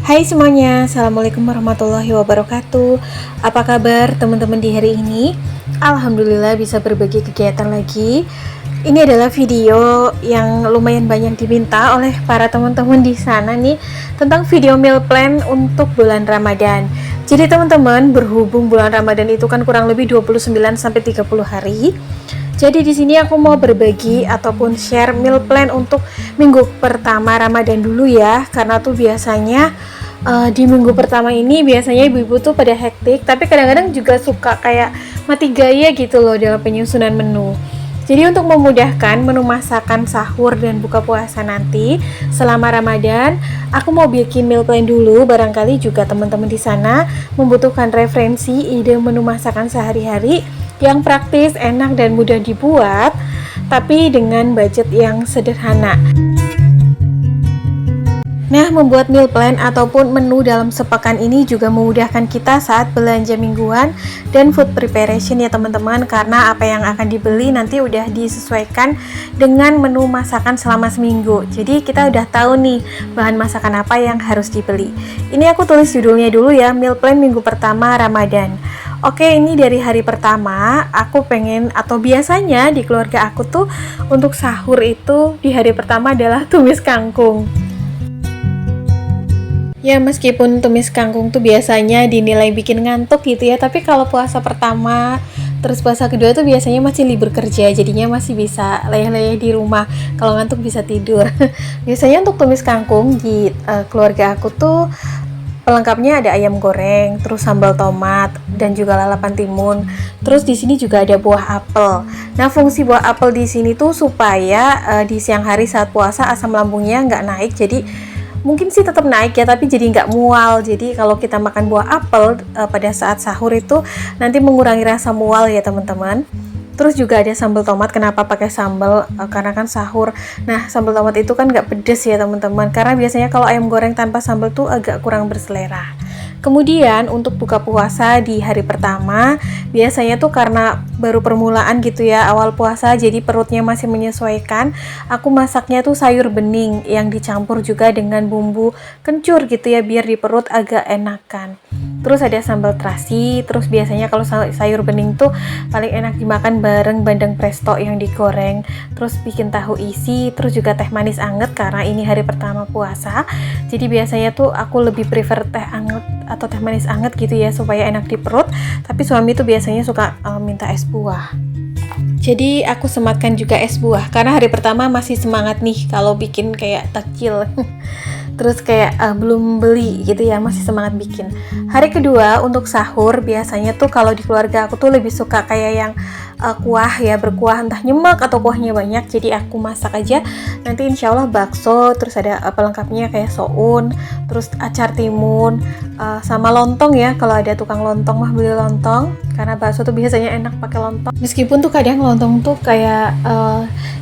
Hai semuanya, Assalamualaikum warahmatullahi wabarakatuh. Apa kabar teman-teman di hari ini? Alhamdulillah bisa berbagi kegiatan lagi. Ini adalah video yang lumayan banyak diminta oleh para teman-teman di sana nih, tentang video meal plan untuk bulan Ramadan. Jadi teman-teman, berhubung bulan Ramadan itu kan kurang lebih 29 sampai 30 hari. Jadi di sini aku mau berbagi ataupun share meal plan untuk minggu pertama Ramadan dulu ya, karena tuh biasanya di minggu pertama ini biasanya ibu-ibu tuh pada hektik, tapi kadang-kadang juga suka kayak mati gaya gitu loh dalam penyusunan menu. Jadi untuk memudahkan menu masakan sahur dan buka puasa nanti selama Ramadan, aku mau bikin meal plan dulu. Barangkali juga teman-teman di sana membutuhkan referensi ide menu masakan sehari-hari yang praktis, enak dan mudah dibuat, tapi dengan budget yang sederhana. Nah, membuat meal plan ataupun menu dalam sepekan ini juga memudahkan kita saat belanja mingguan dan food preparation ya teman-teman, karena apa yang akan dibeli nanti udah disesuaikan dengan menu masakan selama seminggu. Jadi kita udah tahu nih bahan masakan apa yang harus dibeli. Ini aku tulis judulnya dulu ya, meal plan minggu pertama Ramadan. Oke, ini dari hari pertama, aku pengen atau biasanya di keluarga aku tuh untuk sahur itu di hari pertama adalah tumis kangkung. Ya, meskipun tumis kangkung tuh biasanya dinilai bikin ngantuk gitu ya, tapi kalau puasa pertama terus puasa kedua tuh biasanya masih libur kerja, jadinya masih bisa leyeh-leyeh di rumah. Kalau ngantuk bisa tidur. Biasanya untuk tumis kangkung di keluarga aku tuh pelengkapnya ada ayam goreng, terus sambal tomat dan juga lalapan timun. Terus di sini juga ada buah apel. Nah, fungsi buah apel di sini tuh supaya di siang hari saat puasa asam lambungnya nggak naik. Jadi mungkin sih tetap naik ya, tapi jadi nggak mual. Jadi kalau kita makan buah apel pada saat sahur itu nanti mengurangi rasa mual ya teman-teman. Terus juga ada sambal tomat. Kenapa pakai sambal? Karena kan sahur. Nah, sambal tomat itu kan nggak pedes ya teman-teman, karena biasanya kalau ayam goreng tanpa sambal tuh agak kurang berselera. Kemudian untuk buka puasa di hari pertama, biasanya tuh karena baru permulaan gitu ya, awal puasa, jadi perutnya masih menyesuaikan. Aku masaknya tuh sayur bening yang dicampur juga dengan bumbu kencur gitu ya, biar di perut agak enakan. Terus ada sambal terasi. Terus biasanya kalau sayur bening tuh paling enak dimakan bareng bandeng presto yang digoreng. Terus bikin tahu isi, terus juga teh manis anget karena ini hari pertama puasa. Jadi biasanya tuh aku lebih prefer teh anget atau teh manis anget gitu ya, supaya enak di perut. Tapi suami tuh biasanya suka minta es buah. Jadi aku sematkan juga es buah karena hari pertama masih semangat nih kalau bikin kayak takjil. Terus kayak belum beli gitu ya, masih semangat bikin. Hari kedua untuk sahur biasanya tuh kalau di keluarga aku tuh lebih suka kayak yang kuah ya, berkuah, entah nyemek atau kuahnya banyak. Jadi aku masak aja, nanti insya Allah bakso. Terus ada pelengkapnya kayak soun, terus acar timun, sama lontong ya. Kalau ada tukang lontong mah beli lontong, karena bakso tuh biasanya enak pakai lontong. Meskipun tuh kadang lontong tuh kayak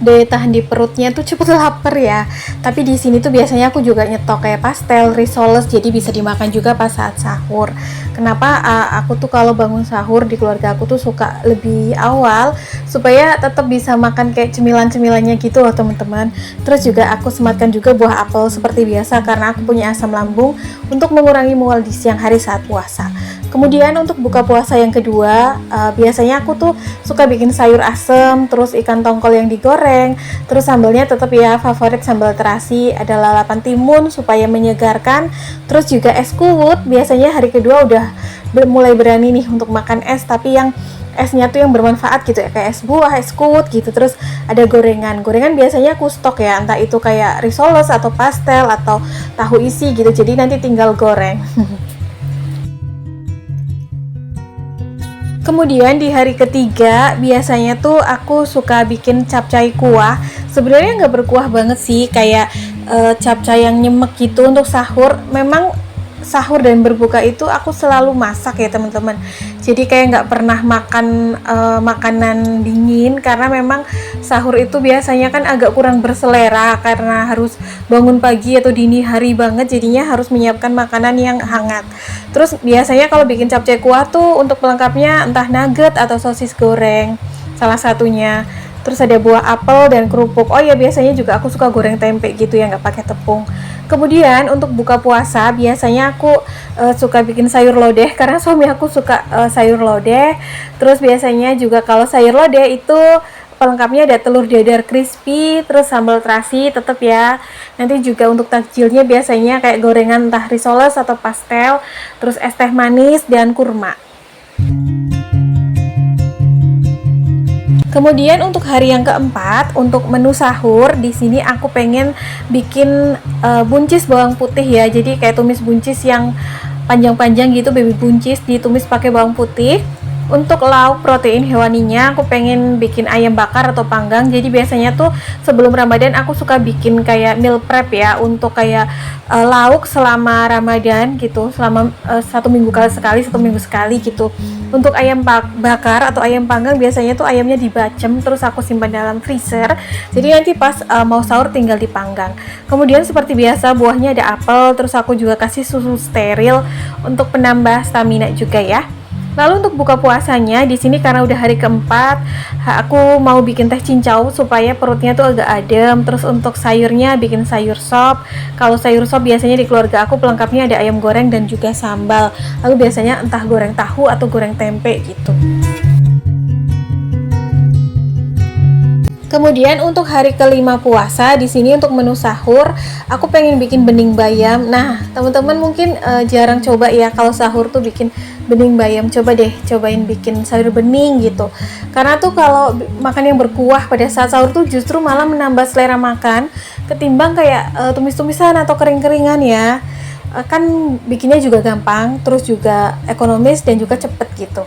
daya tahan di perutnya tuh cepet lapar ya, tapi di sini tuh biasanya aku juga nyetok kayak pastel, risoles, jadi bisa dimakan juga pas saat sahur. Kenapa aku tuh kalau bangun sahur di keluarga aku tuh suka lebih awal supaya tetap bisa makan kayak cemilan-cemilannya gitu loh teman-teman. Terus juga aku sematkan juga buah apel seperti biasa karena aku punya asam lambung untuk mengurangi mual di siang hari saat puasa. Kemudian untuk buka puasa yang kedua, biasanya aku tuh suka bikin sayur asem, terus ikan tongkol yang digoreng, terus sambalnya tetap ya favorit sambal terasi, ada lalapan timun supaya menyegarkan, terus juga es kuwut. Biasanya hari kedua udah mulai berani nih untuk makan es, tapi yang esnya tuh yang bermanfaat gitu ya, kayak es buah, es kuwut gitu. Terus ada gorengan biasanya aku stok ya, entah itu kayak risoles atau pastel atau tahu isi gitu, jadi nanti tinggal goreng. Kemudian di hari ketiga biasanya tuh aku suka bikin capcay kuah. Sebenarnya nggak berkuah banget sih, kayak capcay yang nyemek gitu untuk sahur. Memang sahur dan berbuka itu aku selalu masak ya teman-teman. Jadi kayak nggak pernah makan makanan dingin, karena memang sahur itu biasanya kan agak kurang berselera karena harus bangun pagi atau dini hari banget, jadinya harus menyiapkan makanan yang hangat. Terus biasanya kalau bikin capcay kuah tuh untuk pelengkapnya entah nugget atau sosis goreng salah satunya. Terus ada buah apel dan kerupuk. Oh ya, biasanya juga aku suka goreng tempe gitu ya, nggak pakai tepung. Kemudian untuk buka puasa biasanya aku suka bikin sayur lodeh karena suami aku suka sayur lodeh. Terus biasanya juga kalau sayur lodeh itu pelengkapnya ada telur dadar crispy, terus sambal terasi tetap ya. Nanti juga untuk takjilnya biasanya kayak gorengan entah risoles atau pastel, terus es teh manis dan kurma. Kemudian untuk hari yang keempat, untuk menu sahur di sini aku pengen bikin buncis bawang putih ya. Jadi kayak tumis buncis yang panjang-panjang gitu, baby buncis ditumis pakai bawang putih. Untuk lauk protein hewaninya aku pengen bikin ayam bakar atau panggang. Jadi biasanya tuh sebelum Ramadan aku suka bikin kayak meal prep ya, untuk kayak lauk selama Ramadan gitu, selama 1 minggu sekali, 1 minggu sekali gitu. Untuk ayam bakar atau ayam panggang biasanya tuh ayamnya dibacem terus aku simpan dalam freezer. Jadi nanti pas mau sahur tinggal dipanggang. Kemudian seperti biasa buahnya ada apel, terus aku juga kasih susu steril untuk penambah stamina juga ya. Lalu untuk buka puasanya di sini karena udah hari keempat, aku mau bikin teh cincau supaya perutnya tuh agak adem. Terus untuk sayurnya bikin sayur sop. Kalau sayur sop biasanya di keluarga aku pelengkapnya ada ayam goreng dan juga sambal. Lalu biasanya entah goreng tahu atau goreng tempe gitu. Kemudian untuk hari kelima puasa di sini untuk menu sahur aku pengen bikin bening bayam. Nah teman-teman mungkin jarang coba ya kalau sahur tuh bikin bening bayam. Coba deh cobain bikin sayur bening gitu. Karena tuh kalau makan yang berkuah pada saat sahur tuh justru malah menambah selera makan ketimbang kayak tumis-tumisan atau kering-keringan ya. Kan bikinnya juga gampang, terus juga ekonomis dan juga cepet gitu.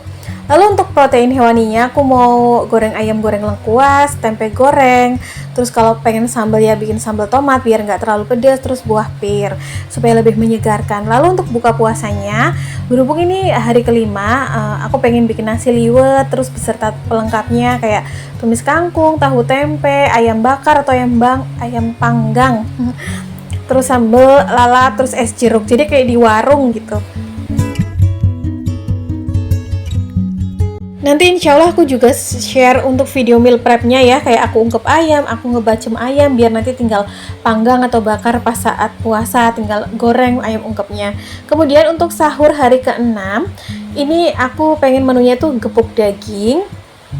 Lalu untuk protein hewaninya aku mau goreng ayam goreng lengkuas, tempe goreng, terus kalau pengen sambal ya bikin sambal tomat biar nggak terlalu pedas, terus buah pir supaya lebih menyegarkan. Lalu untuk buka puasanya, berhubung ini hari kelima, aku pengen bikin nasi liwet, terus beserta pelengkapnya kayak tumis kangkung, tahu tempe, ayam bakar atau ayam panggang, terus sambal lala, terus es jeruk. Jadi kayak di warung gitu. Nanti insya Allah aku juga share untuk video meal prepnya ya, kayak aku ungkep ayam, aku ngebacem ayam biar nanti tinggal panggang atau bakar pas saat puasa, tinggal goreng ayam ungkepnya. Kemudian untuk sahur hari ke-6 ini aku pengen menunya tuh gepuk daging,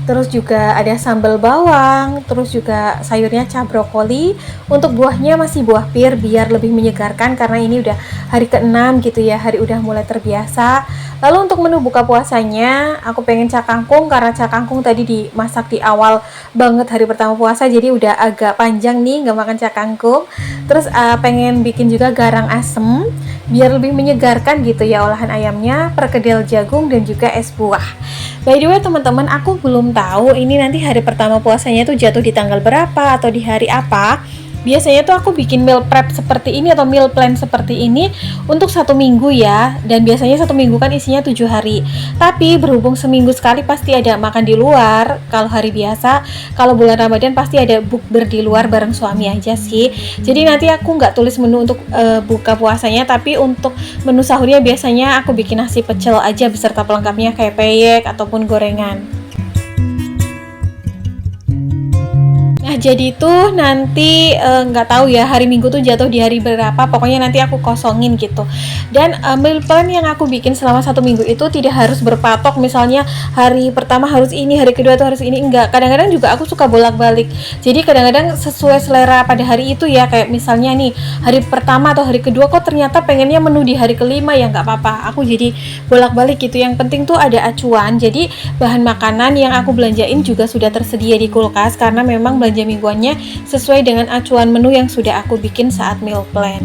terus juga ada sambal bawang, terus juga sayurnya brokoli. Untuk buahnya masih buah pir biar lebih menyegarkan karena ini udah hari ke-6 gitu ya, hari udah mulai terbiasa. Lalu untuk menu buka puasanya aku pengen cakangkung karena cakangkung tadi dimasak di awal banget hari pertama puasa, jadi udah agak panjang nih nggak makan cakangkung. Terus pengen bikin juga garang asem biar lebih menyegarkan gitu ya olahan ayamnya, perkedel jagung dan juga es buah. By the way teman-teman, aku belum tahu ini nanti hari pertama puasanya tuh jatuh di tanggal berapa atau di hari apa. Biasanya tuh aku bikin meal prep seperti ini atau meal plan seperti ini untuk 1 minggu ya. Dan biasanya 1 minggu kan isinya 7 hari. Tapi berhubung seminggu sekali pasti ada makan di luar. Kalau hari biasa, kalau bulan Ramadan pasti ada bukber di luar bareng suami aja sih. Jadi nanti aku nggak tulis menu untuk buka puasanya, tapi untuk menu sahurnya biasanya aku bikin nasi pecel aja beserta pelengkapnya kayak peyek ataupun gorengan. Nah jadi itu nanti nggak tahu ya hari Minggu tuh jatuh di hari berapa, pokoknya nanti aku kosongin gitu. Dan meal plan yang aku bikin selama 1 minggu itu tidak harus berpatok misalnya hari pertama harus ini, hari kedua tuh harus ini, enggak. Kadang-kadang juga aku suka bolak-balik, jadi kadang-kadang sesuai selera pada hari itu ya. Kayak misalnya nih hari pertama atau hari kedua kok ternyata pengennya menu di hari kelima, ya nggak apa-apa, aku jadi bolak-balik gitu. Yang penting tuh ada acuan, jadi bahan makanan yang aku belanjain juga sudah tersedia di kulkas karena memang belanja mingguannya sesuai dengan acuan menu yang sudah aku bikin saat meal plan.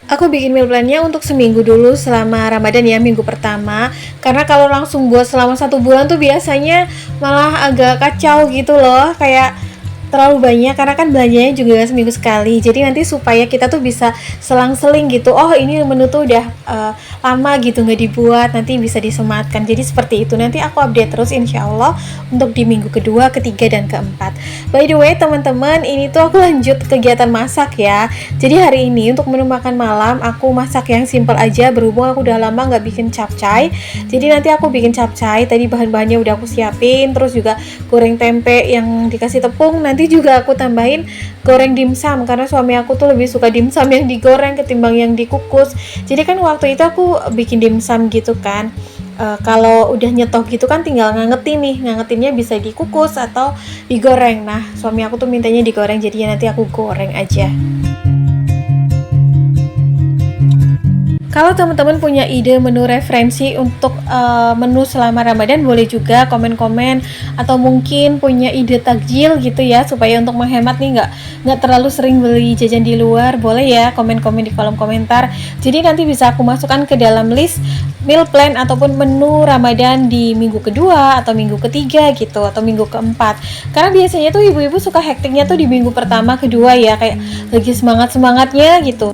Aku bikin meal plannya untuk seminggu dulu selama Ramadan ya, minggu pertama. Karena kalau langsung buat selama 1 bulan tuh biasanya malah agak kacau gitu loh, kayak terlalu banyak karena kan belanjanya juga seminggu sekali. Jadi nanti supaya kita tuh bisa selang-seling gitu, oh ini menu tuh udah lama gitu nggak dibuat, nanti bisa disematkan. Jadi seperti itu, nanti aku update terus insya Allah untuk di minggu kedua, ketiga, dan keempat. By the way teman-teman, ini tuh aku lanjut kegiatan masak ya. Jadi hari ini untuk menu makan malam aku masak yang simple aja, berhubung aku udah lama nggak bikin capcay. Jadi nanti aku bikin capcay, tadi bahan-bahannya udah aku siapin, terus juga goreng tempe yang dikasih tepung. Nanti nanti juga aku tambahin goreng dimsum, karena suami aku tuh lebih suka dimsum yang digoreng ketimbang yang dikukus. Jadi kan waktu itu aku bikin dimsum gitu kan. Kalau udah nyetok gitu kan tinggal ngangetin nih, ngangetinnya bisa dikukus atau digoreng. Nah suami aku tuh mintanya digoreng, jadinya nanti aku goreng aja. Kalau teman-teman punya ide menu referensi untuk menu selama Ramadan, boleh juga komen-komen, atau mungkin punya ide takjil gitu ya, supaya untuk menghemat nih nggak terlalu sering beli jajan di luar, boleh ya komen-komen di kolom komentar. Jadi nanti bisa aku masukkan ke dalam list meal plan ataupun menu Ramadan di minggu kedua atau minggu ketiga gitu, atau minggu keempat. Karena biasanya tuh ibu-ibu suka hektiknya tuh di minggu pertama, kedua ya, kayak lagi semangat-semangatnya gitu.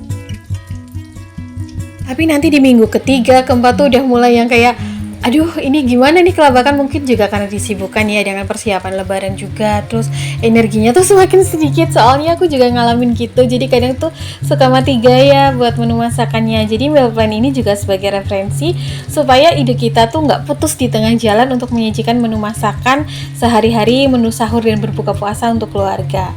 Tapi nanti di minggu ketiga, keempat tuh udah mulai yang kayak, aduh ini gimana nih kelabakan, mungkin juga karena disibukkan ya dengan persiapan lebaran juga, terus energinya tuh semakin sedikit, soalnya aku juga ngalamin gitu, jadi kadang tuh suka mati gaya buat menu masakannya. Jadi meal plan ini juga sebagai referensi supaya ide kita tuh nggak putus di tengah jalan untuk menyajikan menu masakan sehari-hari, menu sahur dan berbuka puasa untuk keluarga.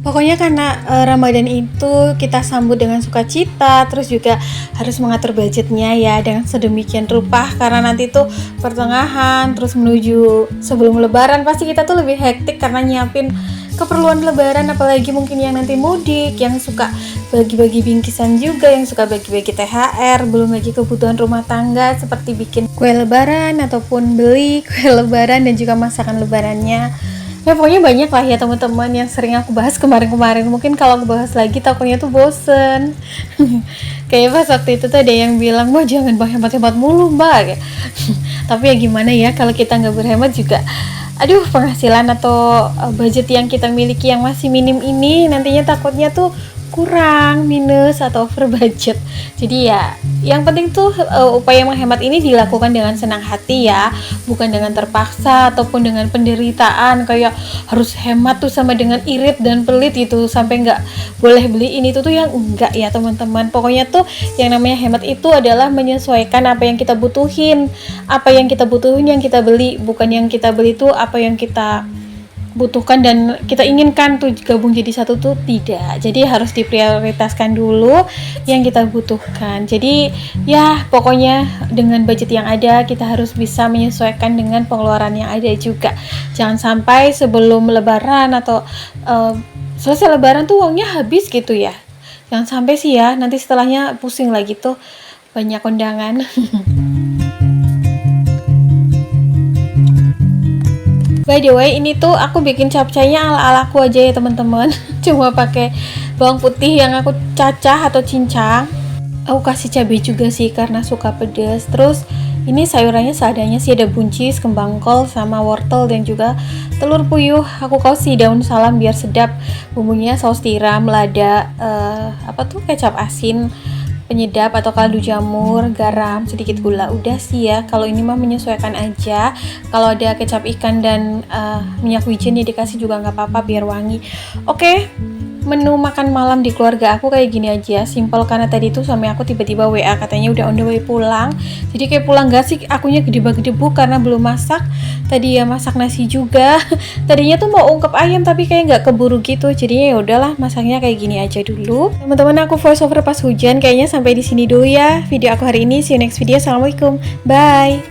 Pokoknya karena Ramadan itu kita sambut dengan sukacita, terus juga harus mengatur budgetnya ya dengan sedemikian rupa, karena nanti tuh pertengahan terus menuju sebelum lebaran pasti kita tuh lebih hektik karena nyiapin keperluan lebaran, apalagi mungkin yang nanti mudik, yang suka bagi-bagi bingkisan juga, yang suka bagi-bagi THR, belum lagi kebutuhan rumah tangga seperti bikin kue lebaran ataupun beli kue lebaran dan juga masakan lebarannya. Ya pokoknya banyak lah ya teman-teman yang sering aku bahas kemarin-kemarin. Mungkin kalau aku bahas lagi takutnya tuh bosen. Kayak pas waktu itu tuh ada yang bilang, wah jangan hemat-hemat mulu mbak. Tapi ya gimana ya, kalau kita nggak berhemat juga, aduh penghasilan atau budget yang kita miliki yang masih minim ini nantinya takutnya tuh kurang, minus, atau over budget. Jadi ya yang penting tuh upaya menghemat ini dilakukan dengan senang hati ya, bukan dengan terpaksa ataupun dengan penderitaan kayak harus hemat tuh sama dengan irit dan pelit gitu, sampai nggak boleh beli ini tuh yang enggak ya teman-teman. Pokoknya tuh yang namanya hemat itu adalah menyesuaikan apa yang kita butuhin, yang kita beli, bukan yang kita beli tuh apa yang kita butuhkan dan kita inginkan tuh gabung jadi satu tuh tidak. Jadi harus diprioritaskan dulu yang kita butuhkan. Jadi ya pokoknya dengan budget yang ada kita harus bisa menyesuaikan dengan pengeluaran yang ada juga. Jangan sampai sebelum lebaran atau selesai lebaran tuh uangnya habis gitu ya. Jangan sampai sih ya, nanti setelahnya pusing lagi tuh banyak kondangan. By the way, ini tuh aku bikin capcaynya ala-alaku aja ya teman-teman. Cuma pakai bawang putih yang aku cacah atau cincang. Aku kasih cabai juga sih karena suka pedas. Terus ini sayurannya seadanya sih, ada buncis, kembang kol, sama wortel dan juga telur puyuh. Aku kasih daun salam biar sedap. Bumbunya saus tiram, lada, kecap asin, penyedap atau kaldu jamur, garam, sedikit gula. Udah sih ya, kalau ini mah menyesuaikan aja. Kalau ada kecap ikan dan minyak wijen ya dikasih juga nggak apa-apa biar wangi. Oke, menu makan malam di keluarga aku kayak gini aja, simple. Karena tadi tuh suami aku tiba-tiba WA katanya udah on the way pulang. Jadi kayak pulang gak sih, akunya gedebak-gedebuk karena belum masak. Tadi ya masak nasi juga. Tadinya tuh mau ungkep ayam tapi kayak nggak keburu gitu. Jadinya ya udahlah masaknya kayak gini aja dulu. Teman-teman, aku voice over pas hujan kayaknya sampai di sini dulu ya video aku hari ini. See you next video. Assalamualaikum. Bye.